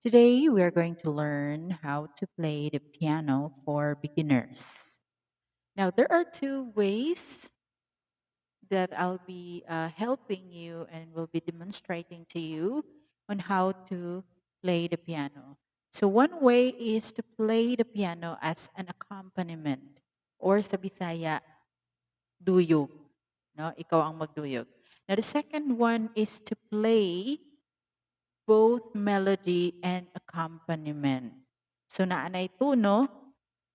Today, we are going to learn how to play the piano for beginners. Now, there are two ways that I'll be helping you and will be demonstrating to you on how to play the piano. So, one way is to play the piano as an accompaniment or sa Bisaya, duyog. No? Ikaw ang magduyog. Now, the second one is to play both melody and accompaniment. So naanay tuno,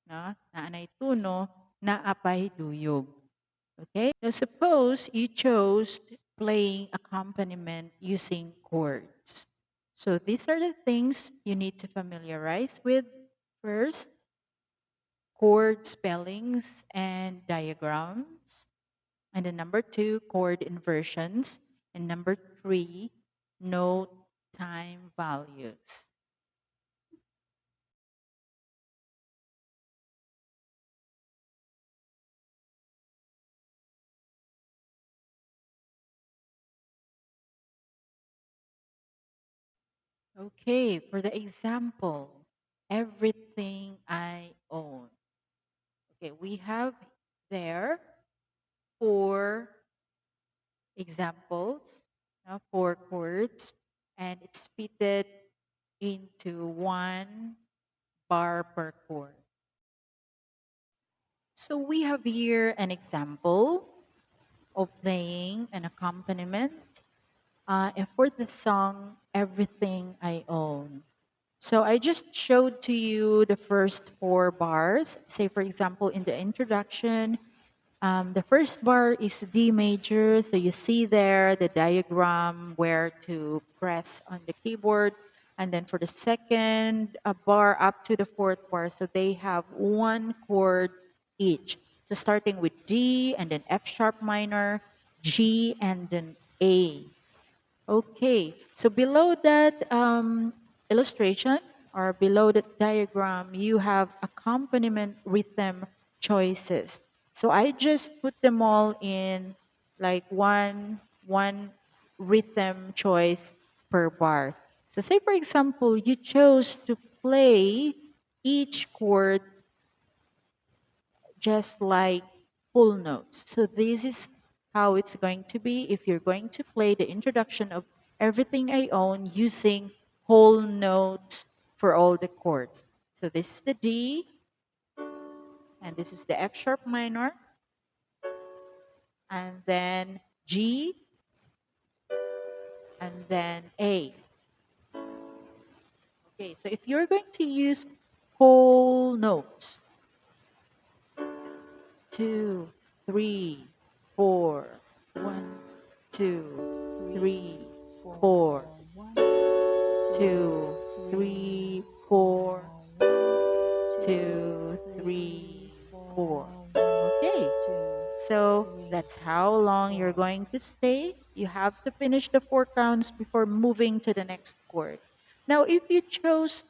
no? Naanay tuno, naapay duyog. Okay? Now suppose you chose playing accompaniment using chords. So these are the things you need to familiarize with. First, chord spellings and diagrams. And then number two, chord inversions. And number three, note time values. Okay, for the example, everything I own. Okay, we have there four examples, four chords, and it's fitted into one bar per chord. So we have here an example of playing an accompaniment and for the song Everything I Own. So I just showed to you the first four bars. Say, for example, in the introduction, the first bar is D major. So you see there the diagram where to press on the keyboard. And then for the second bar up to the fourth bar, so they have one chord each. So starting with D and then F sharp minor, G, and then A. Okay, so below that illustration or below that diagram, you have accompaniment rhythm choices. So I just put them all in like one rhythm choice per bar. So say for example, you chose to play each chord just like full notes. So this is how it's going to be if you're going to play the introduction of Everything I Own using whole notes for all the chords. So this is the D, and this is the F sharp minor, and then G, and then A. Okay, so if you're going to use whole notes, 2, 3, 4, 1, 2, 3, 4, 2, 3, 4, 2, 3, 4. Okay, so that's how long you're going to stay. You have to finish the four counts before moving to the next chord. Now, if you chose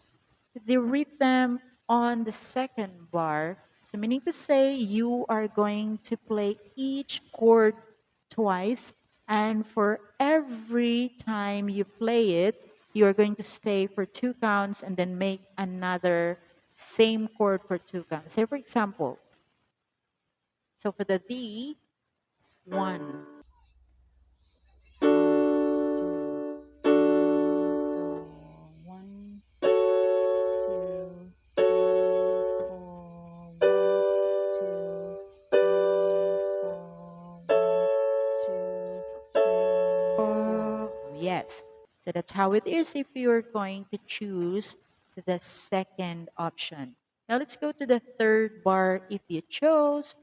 the rhythm on the second bar, so meaning to say you are going to play each chord twice, and for every time you play it, you are going to stay for two counts and then make another same chord for two counts. Say, for example, so for the D, one, two, four, 1, 2, 3, 4, 1, 2, 3, 4. Yes. So that's how it is if you're going to choose the second option. Now let's go to the third bar. If you chose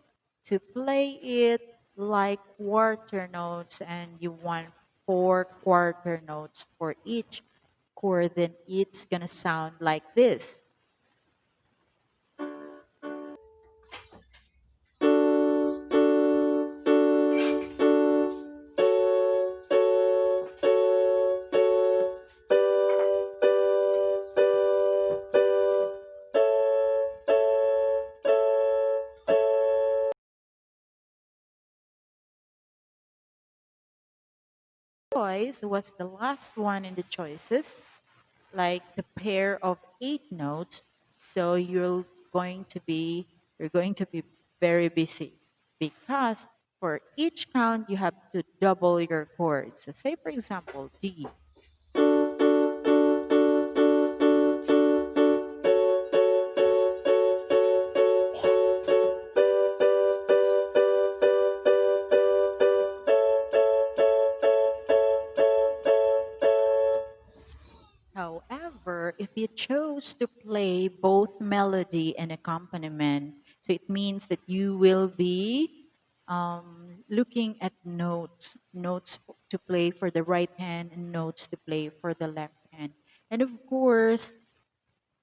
to play it like quarter notes and you want four quarter notes for each chord, then it's gonna sound like this. Choice was the last one in the choices. like the pair of 8 notes. So you're going to be very busy because for each count you have to double your chords. So say for example D. However, if you chose to play both melody and accompaniment, so it means that you will be looking at notes to play for the right hand and notes to play for the left hand. And of course,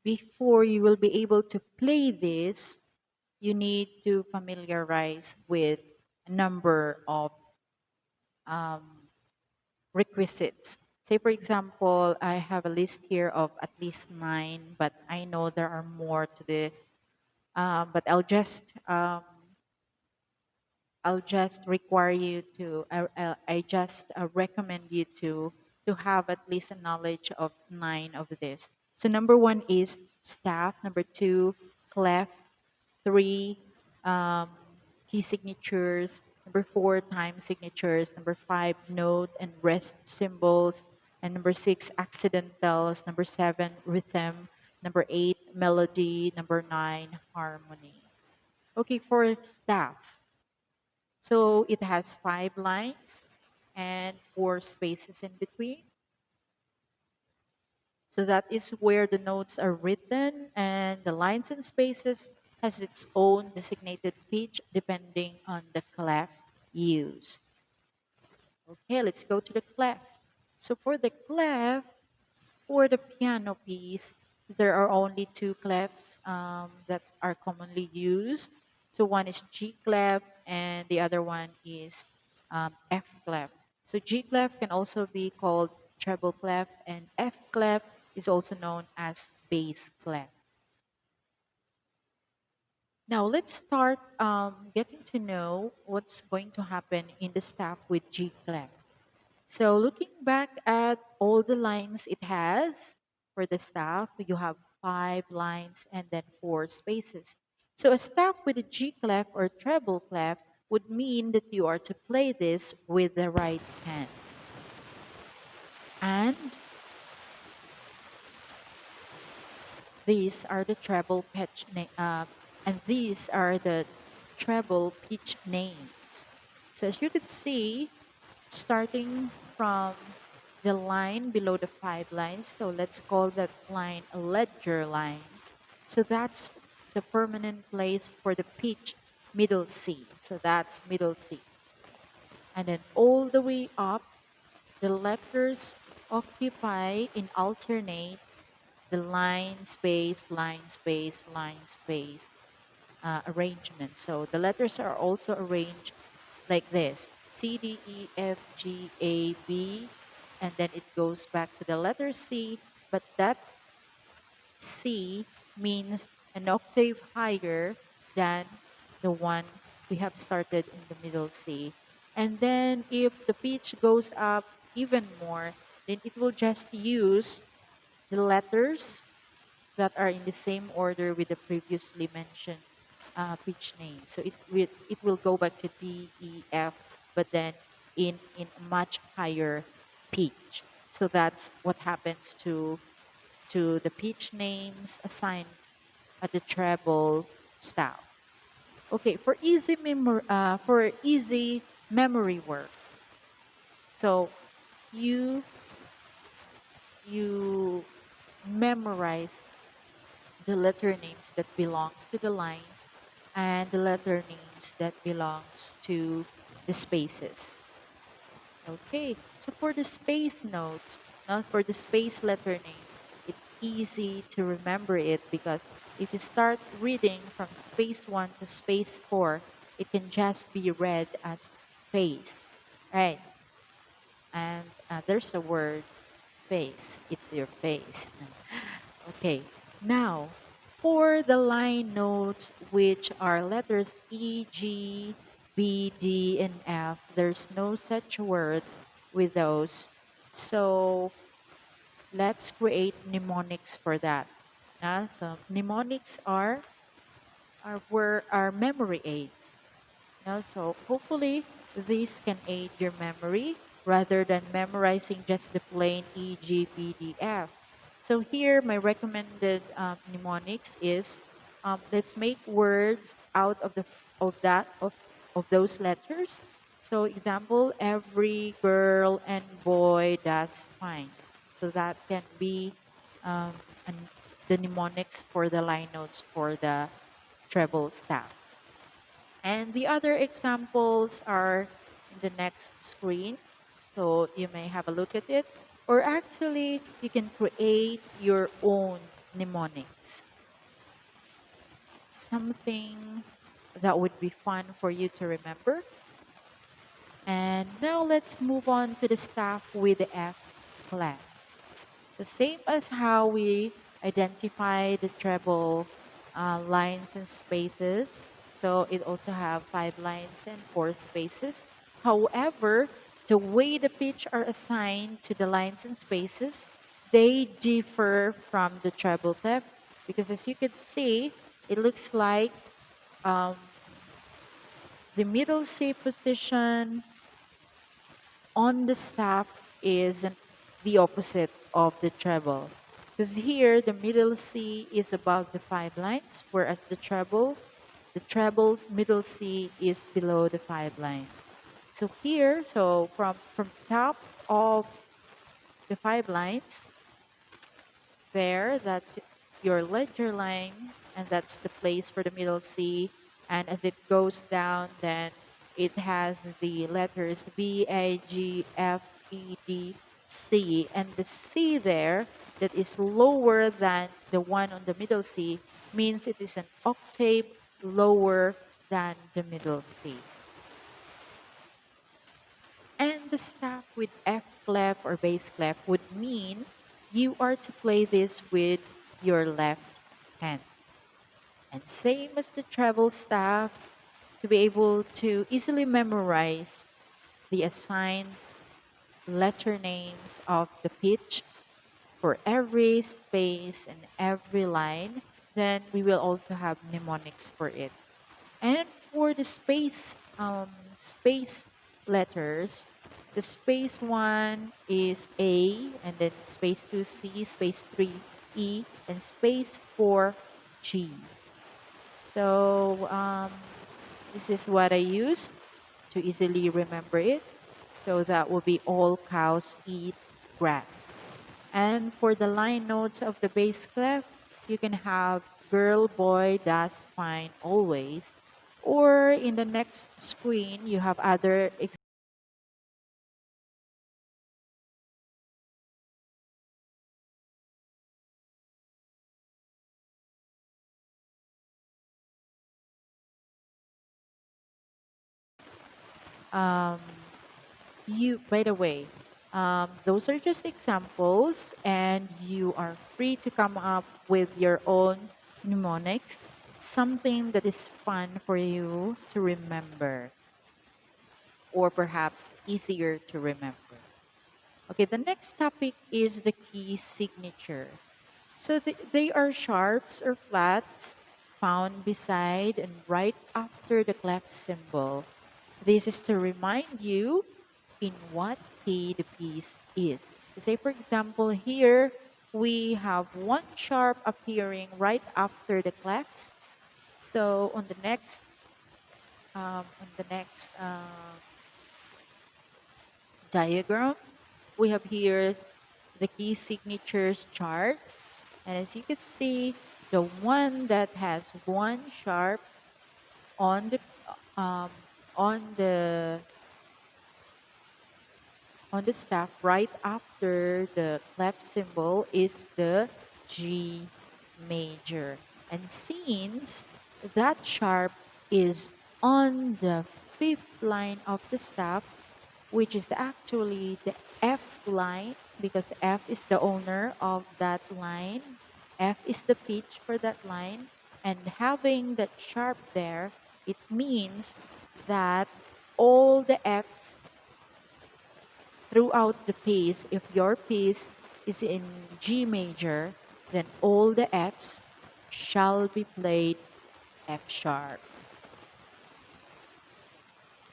before you will be able to play this, you need to familiarize with a number of um, requisites. Say, for example, I have a list here of at least 9, but I know there are more to this. But I'll just require you to. I just recommend you to have at least a knowledge of 9 of this. So number one is staff. Number two, clef. Three, um, key signatures. Number four, time signatures. Number five, note and rest symbols. And number six, accidentals. Number seven, rhythm. Number eight, melody. Number nine, harmony. Okay, for staff. So it has 5 lines and 4 spaces in between. So that is where the notes are written, and the lines and spaces has its own designated pitch depending on the clef used. Okay, let's go to the clef. So for the clef, for the piano piece, there are only two clefs that are commonly used. So one is G clef and the other one is F clef. So G clef can also be called treble clef, and F clef is also known as bass clef. Now let's start getting to know what's going to happen in the staff with G clef. So looking back at all the lines it has for the staff, you have 5 lines and then 4 spaces. So a staff with a G clef or treble clef would mean that you are to play this with the right hand. And these are the and these are the treble pitch names. So as you can see, starting from the line below the 5 lines. So let's call that line a ledger line. So that's the permanent place for the pitch middle C. So that's middle C. And then all the way up, the letters occupy in alternate the line space, line space, line space arrangement. So the letters are also arranged like this: C, D, E, F, G, A, B, and then it goes back to the letter C, but that C means an octave higher than the one we have started in the middle C. And then if the pitch goes up even more, then it will just use the letters that are in the same order with the previously mentioned pitch name. So it will go back to D, E, F, but then in a much higher pitch. So that's what happens to the pitch names assigned at the treble style. Okay, for easy memory work. So you you memorize the letter names that belongs to the lines and the letter names that belongs to the spaces. Okay, so for the space notes, not for the space letter names, it's easy to remember it because if you start reading from space 1 to space 4, it can just be read as face, right? And there's a word, face. It's your face. Okay, now for the line notes, which are letters E, G, B, D, and F, there's no such word with those. So let's create mnemonics for that. So mnemonics are where our memory aids. So hopefully this can aid your memory rather than memorizing just the plain E, G, B, D, F. So here my recommended mnemonics is let's make words out of of those letters. So example, every girl and boy does fine. So that can be um, an, the mnemonics for the line notes for the treble staff. And the other examples are in the next screen. So you may have a look at it. Or actually, you can create your own mnemonics. Something that would be fun for you to remember. And now let's move on to the staff with the F clef. So same as how we identify the treble lines and spaces. So it also have 5 lines and 4 spaces. However, the way the pitch are assigned to the lines and spaces, they differ from the treble clef because as you can see, it looks like um, the middle C position on the staff is the opposite of the treble. Because here, the middle C is above the 5 lines, whereas the treble's middle C is below the 5 lines. So here, so from top of the 5 lines, there, that's your ledger line, and that's the place for the middle C. And as it goes down, then it has the letters B, A, G, F, E, D, C. And the C there that is lower than the one on the middle C means it is an octave lower than the middle C. And the staff with F clef or bass clef would mean you are to play this with your left hand. And same as the treble staff, to be able to easily memorize the assigned letter names of the pitch for every space and every line, then we will also have mnemonics for it. And for the space letters, the space one is A, and then space two C, space three E, and space four G. So this is what I used to easily remember it. So that will be all cows eat grass. And for the line notes of the bass clef, you can have girl, boy, does, fine, always. Or in the next screen, you have other um, you, by the way, those are just examples, and you are free to come up with your own mnemonics, something that is fun for you to remember, or perhaps easier to remember. Okay, the next topic is the key signature. So they are sharps or flats found beside and right after the clef symbol. This is to remind you in what key the piece is. So say for example here we have one sharp appearing right after the clefs. So on the next diagram, we have here the key signatures chart. And as you can see, the one that has one sharp on the um, on the on the staff right after the clef symbol is the G major. And since that sharp is on the fifth line of the staff, which is actually the F line, because F is the owner of that line. F is the pitch for that line. And having that sharp there, it means that all the Fs throughout the piece, if your piece is in G major, then all the Fs shall be played F sharp.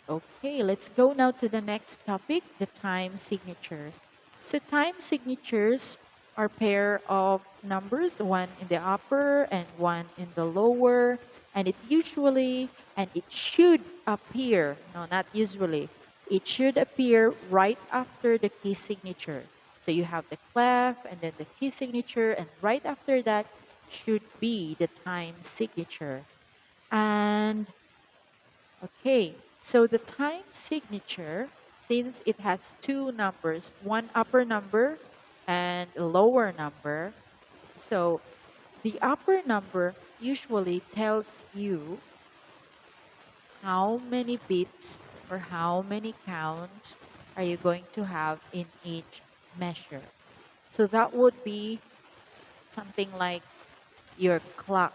Okay, let's go now to the next topic, the time signatures. So time signatures are pair of numbers, one in the upper and one in the lower, and it usually and it should appear, no, not usually, it should appear right after the key signature. So you have the clef and then the key signature, and right after that should be the time signature. And okay, so the time signature, since it has two numbers, one upper number and a lower number, so the upper number usually tells you how many beats or how many counts are you going to have in each measure. So that would be something like your clock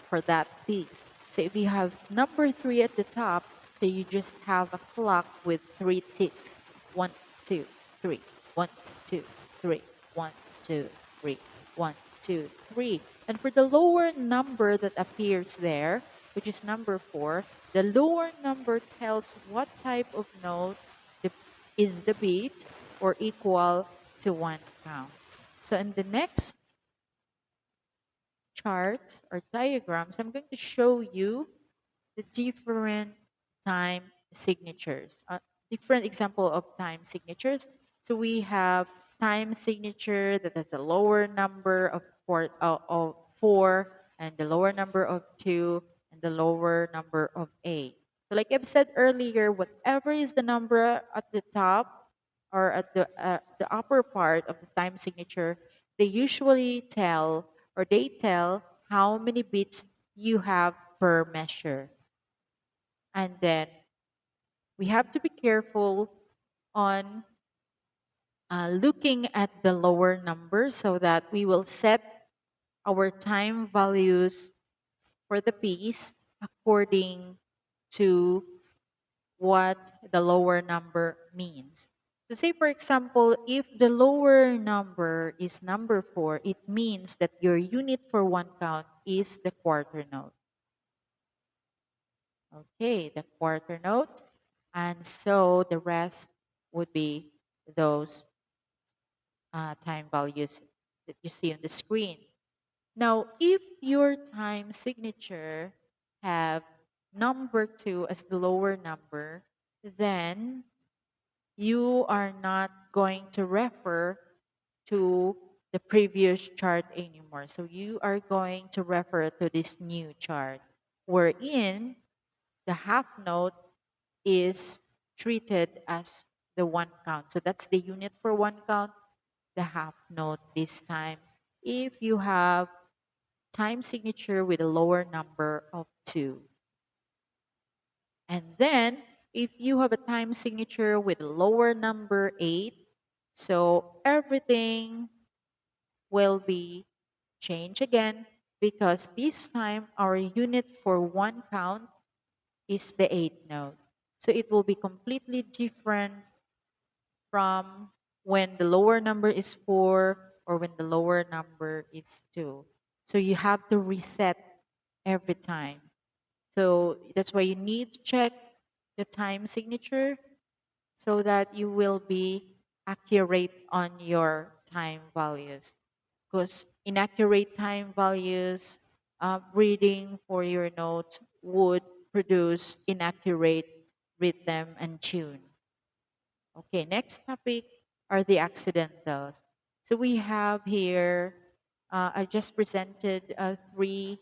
for that piece. So if you have number three at the top, so you just have a clock with three ticks. One, two, three, one, two, three, one, two, three, one, two, three. And for the lower number that appears there, which is number four, the lower number tells what type of note the, is the beat or equal to one count. So in the next charts or diagrams, I'm going to show you the different time signatures, different example of time signatures. So we have time signature that has a lower number of four and the lower number of two and the lower number of eight. So like I've said earlier, whatever is the number at the top or at the upper part of the time signature, they usually tell or they tell how many beats you have per measure. And then we have to be careful on looking at the lower number so that we will set our time values for the piece according to what the lower number means. So say for example, if the lower number is number four, it means that your unit for one count is the quarter note. Okay, the quarter note. And so the rest would be those time values that you see on the screen. Now, if your time signature have number two as the lower number, then you are not going to refer to the previous chart anymore. So you are going to refer to this new chart, wherein the half note is treated as the one count. So that's the unit for one count, the half note this time. If you have time signature with a lower number of two. And then if you have a time signature with a lower number eight, so everything will be changed again because this time our unit for one count is the eighth note. So it will be completely different from when the lower number is four or when the lower number is two. So you have to reset every time. So that's why you need to check the time signature so that you will be accurate on your time values. Because inaccurate time values, reading for your notes would produce inaccurate rhythm and tune. Okay, next topic are the accidentals. So we have here, I just presented three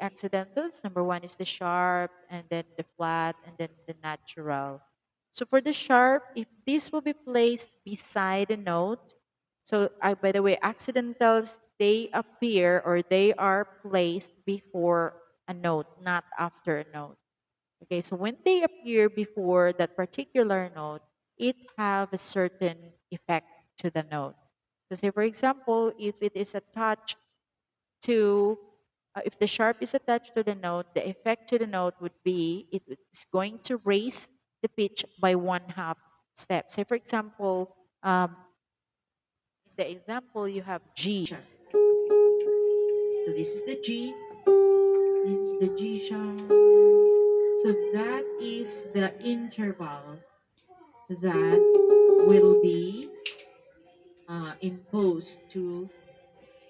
accidentals. Number one is the sharp, and then the flat, and then the natural. So for the sharp, if this will be placed beside a note, so by the way, accidentals, they appear or they are placed before a note, not after a note. Okay, so when they appear before that particular note, it have a certain effect to the note. So say for example, if it is attached to, if the sharp is attached to the note, the effect to the note would be it is going to raise the pitch by one half step. Say for example, the example, you have G sharp. So this is the G, this is the G sharp. So that is the interval that will be imposed to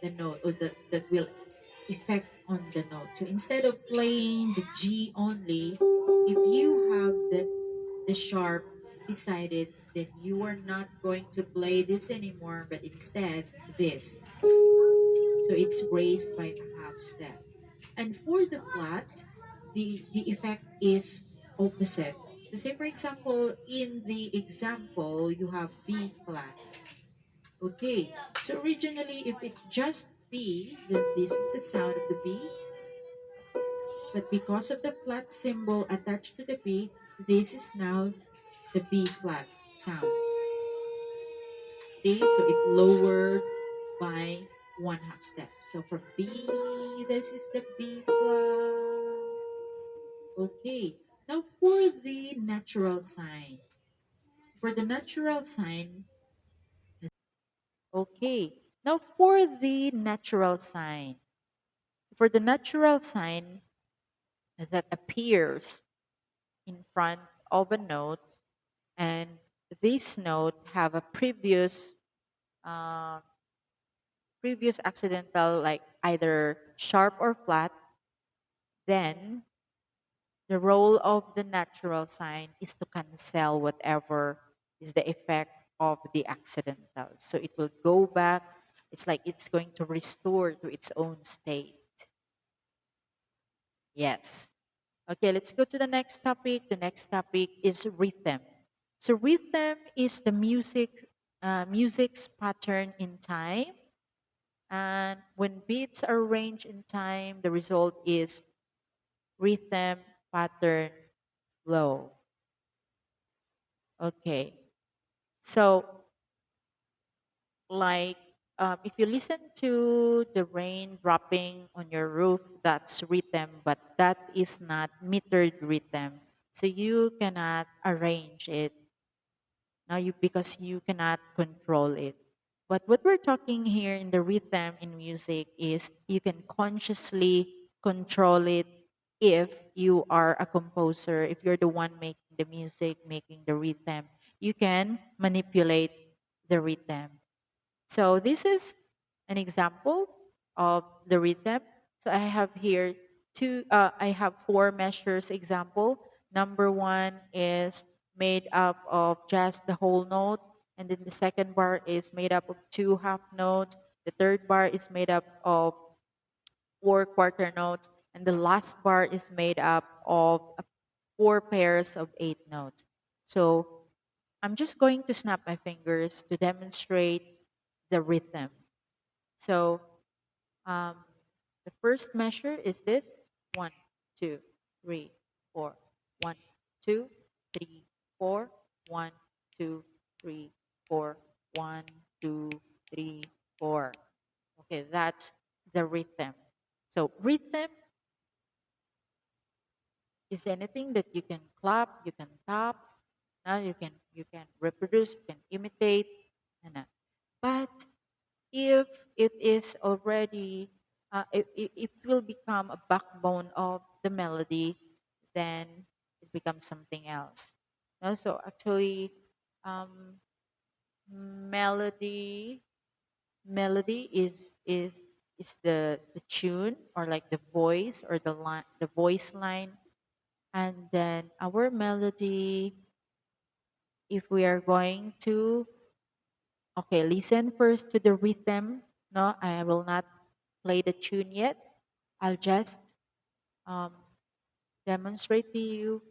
the note, or that will effect on the note. So instead of playing the G only, if you have the sharp beside it, then you are not going to play this anymore, but instead this. So it's raised by a half step. And for the flat, the effect is opposite. So say for example, in the example, you have B flat. Okay, so originally if it's just B, then this is the sound of the B. But because of the flat symbol attached to the B, this is now the B flat sound. See, so it lowered by one half step. So from B, this is the B flat. Okay, now for the natural sign. For the natural sign, okay, now for the natural sign. For the natural sign that appears in front of a note, and this note have a uh, previous accidental, like either sharp or flat, then the role of the natural sign is to cancel whatever is the effect of the accidental. So it will go back. It's like it's going to restore to its own state. Yes. Okay, let's go to the next topic. The next topic is rhythm. So rhythm is the music's pattern in time, and when beats are arranged in time, the result is rhythm, pattern, flow. Okay, so like if you listen to the rain dropping on your roof, that's rhythm, but that is not metered rhythm. So you cannot arrange it now, you because you cannot control it. But what we're talking here in the rhythm in music is you can consciously control it if you are a composer, if you're the one making the music, making the rhythm, you can manipulate the rhythm. So this is an example of the rhythm. So I have here I have four measures example. Number one is made up of just the whole note. And then the second bar is made up of two half notes. The third bar is made up of four quarter notes. And the last bar is made up of four pairs of eight notes. So I'm just going to snap my fingers to demonstrate the rhythm. So um, the first measure is this: one, two, three, four. One, two, three, four. One, two, three, four. One, two, three, four. Okay, that's the rhythm. So rhythm is anything that you can clap, you can tap, you can reproduce, you can imitate, and but if it is already it will become a backbone of the melody, then it becomes something else. So actually, um, melody melody is the tune, or like the voice, or the voice line. And then our melody, if we are going to, okay, listen first to the rhythm. No, I will not play the tune yet. I'll just um, demonstrate to you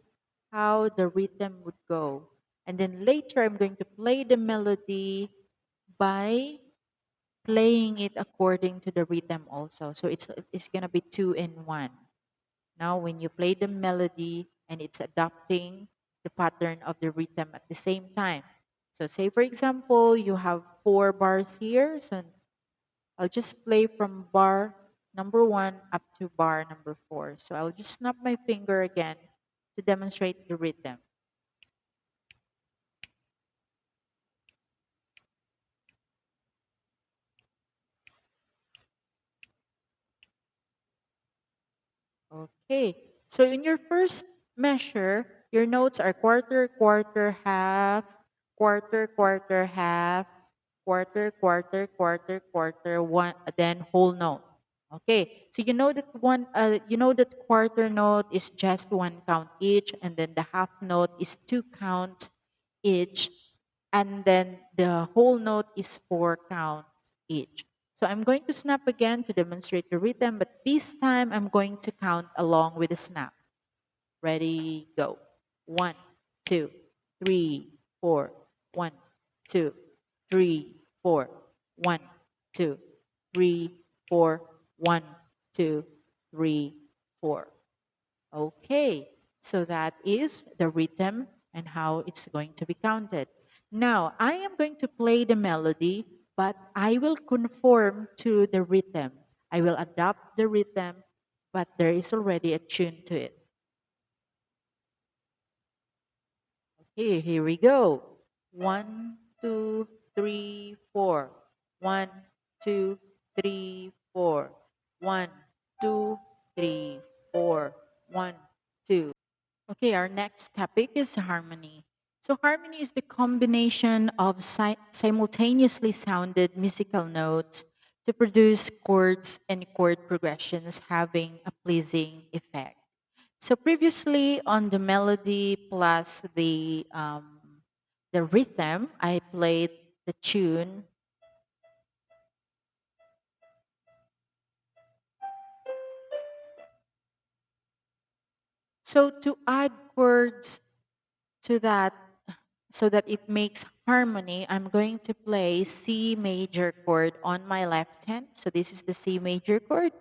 how the rhythm would go. And then later, I'm going to play the melody by playing it according to the rhythm also. So it's going to be two in one. Now, when you play the melody and it's adopting the pattern of the rhythm at the same time. So say, for example, you have four bars here. So I'll just play from bar number one up to bar number four. So I'll just snap my finger again to demonstrate the rhythm. Okay, so in your first measure, your notes are quarter, quarter, half, quarter, quarter, half, quarter, quarter, quarter, quarter, one, then whole note. Okay, so you know that quarter note is just one count each, and then the half note is two counts each, and then the whole note is four counts each. So I'm going to snap again to demonstrate the rhythm, but this time I'm going to count along with the snap. Ready, go. One, two, three, four. One, two, three, four. One, two, three, four. One, two, three, four. Okay, so that is the rhythm and how it's going to be counted. Now, I am going to play the melody, but I will conform to the rhythm. I will adapt the rhythm, but there is already a tune to it. Okay, here we go. One, two, three, four. One, two, three, four. One, two, three, four. One, two. Okay, our next topic is harmony. So, harmony is the combination of simultaneously sounded musical notes to produce chords and chord progressions having a pleasing effect. So, previously on the melody plus the rhythm, I played the tune. So, to add chords to that so that it makes harmony, I'm going to play C major chord on my left hand. So this is the C major chord.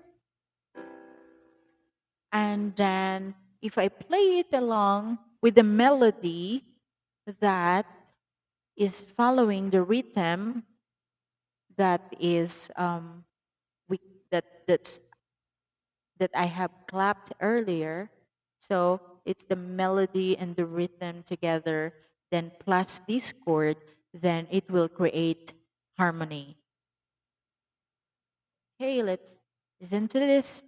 And then if I play it along with the melody that is following the rhythm that is we, that that's that I have clapped earlier. So it's the melody and the rhythm together, then plus this chord, then it will create harmony. Okay, let's listen to this.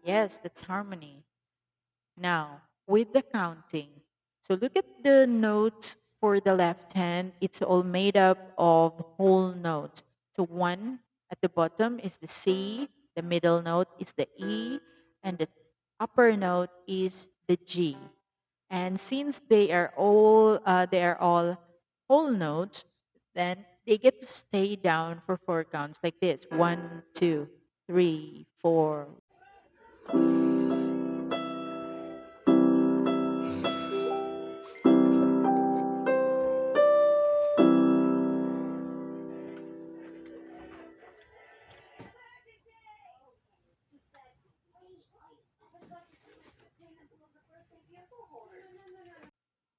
Yes, that's harmony. Now, with the counting. So look at the notes for the left hand. It's all made up of whole notes. So one at the bottom is the C, the middle note is the E, and the upper note is the G. And since they are all whole notes, then they get to stay down for four counts like this: one, two, three, four.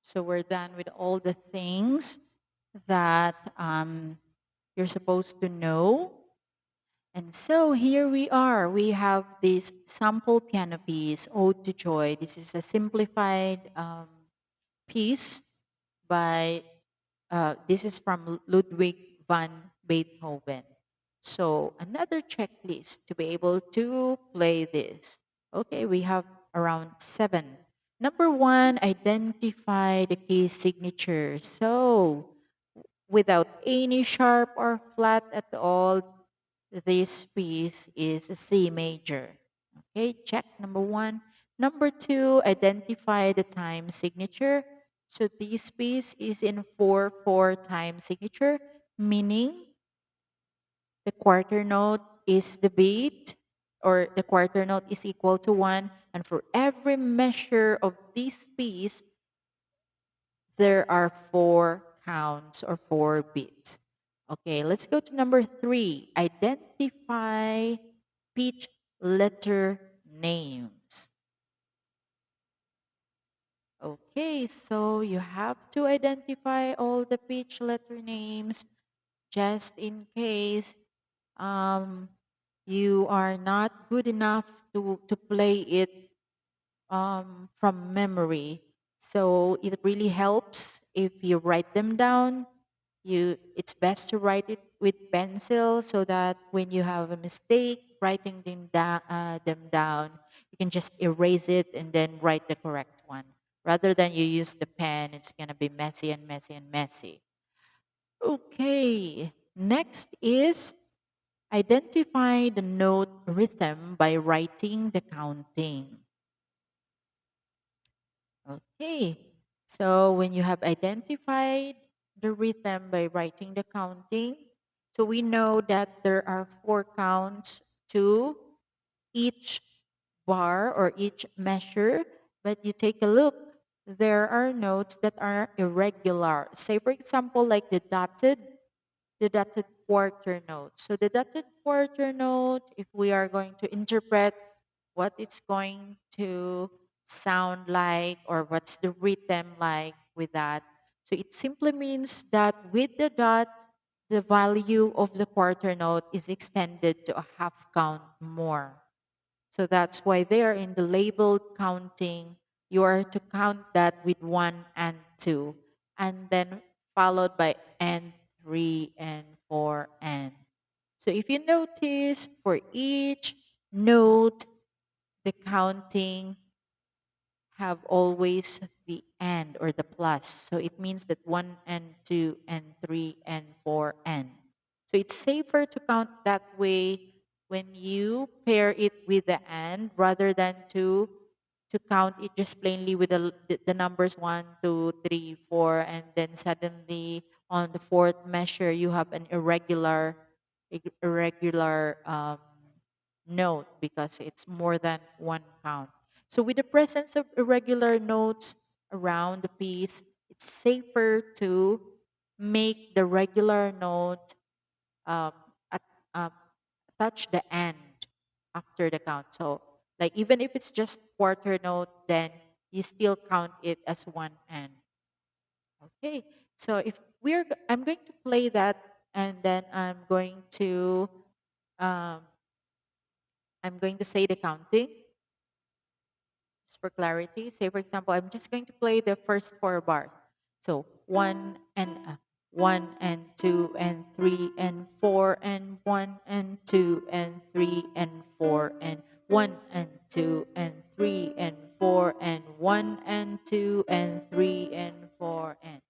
So we're done with all the things that you're supposed to know. And so here we are. We have this sample piano piece, Ode to Joy. This is a simplified piece by, this is from Ludwig van Beethoven. So another checklist to be able to play this. Okay, we have around seven. Number one, identify the key signature. So without any sharp or flat at all, this piece is a C major. Okay, check number one. Number two, identify the time signature. So this piece is in 4/4 time signature, meaning the quarter note is the beat, or the quarter note is equal to one. And for every measure of this piece, there are four counts or four beats. Okay, let's go to number three. Identify pitch letter names. Okay, so you have to identify all the pitch letter names just in case um, you are not good enough to play it from memory. So it really helps if you write them down, it's best to write it with pencil so that when you have a mistake writing them down, you can just erase it and then write the correct one. Rather than you use the pen, it's going to be messy and messy and messy. Okay, next is identify the note rhythm by writing the counting. Okay, so when you have identified the rhythm by writing the counting, so we know that there are four counts to each bar or each measure, but you take a look, there are notes that are irregular. Say, for example, like the dotted quarter note. So the dotted quarter note, if we are going to interpret what it's going to sound like or what's the rhythm like with that, so it simply means that with the dot, the value of the quarter note is extended to a half count more. So that's why there in the labeled counting, you are to count that with one and two, and then followed by and three and four and. So if you notice for each note, the counting have always the and or the plus. So it means that one and two and three and four and. So it's safer to count that way when you pair it with the and rather than to count it just plainly with the numbers one, two, three, four, and then suddenly on the fourth measure you have an irregular note because it's more than one count. So with the presence of irregular notes around the piece, it's safer to make the regular note um, at, um, touch the end after the count. So like even if it's just quarter note, then you still count it as one end. Okay. So if I'm going to play that, and then um, I'm going to say the counting. Just for clarity, say for example, I'm just going to play the first four bars. So one and two and three and four and one and two and three and four and one and two and three and four and one and two and three and four and.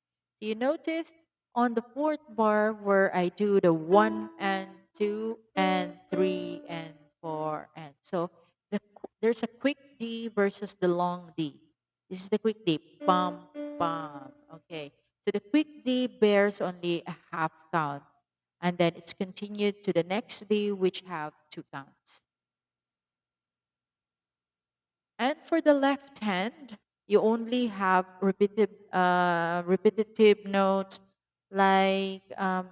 Do you notice on the fourth bar where I do the one and two and three and four and so there's a quick D versus the long D. This is the quick D. Bum, bum. Okay. So the quick D bears only a half count. And then it's continued to the next D, which have two counts. And for the left hand, you only have repetitive notes, like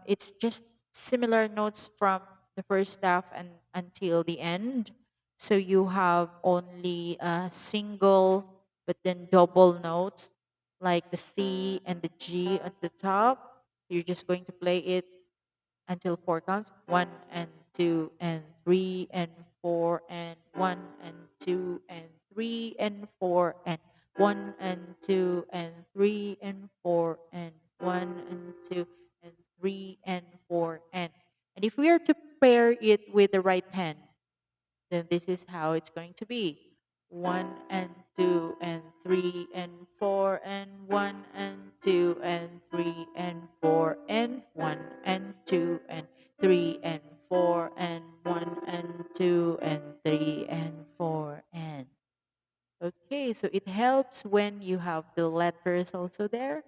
it's just similar notes from the first half and until the end. So you have only a single but then double notes, like the C and the G at the top. You're just going to play it until four counts, one and two and three and four and one and two and three and four and one and two and three and four and one and two and three and four and if we are to pair it with the right hand, then this is how it's going to be. One and two and three and four and one and two and three and four and one and two and three and four and one and two and three and four and. Okay, so it helps when you have the letters also there.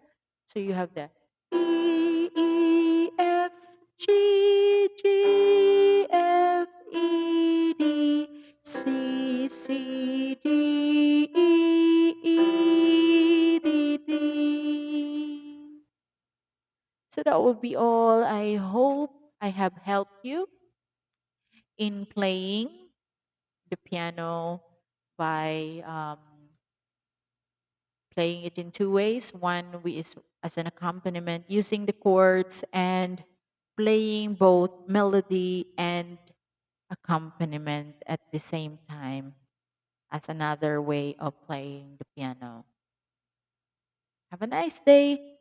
So you have the E, E, F, G, G, F, E, D, C, C, D, E, E, D, D. So that will be all. I hope I have helped you in playing the piano by playing it in two ways. One is as an accompaniment using the chords and playing both melody and accompaniment at the same time as another way of playing the piano. Have a nice day.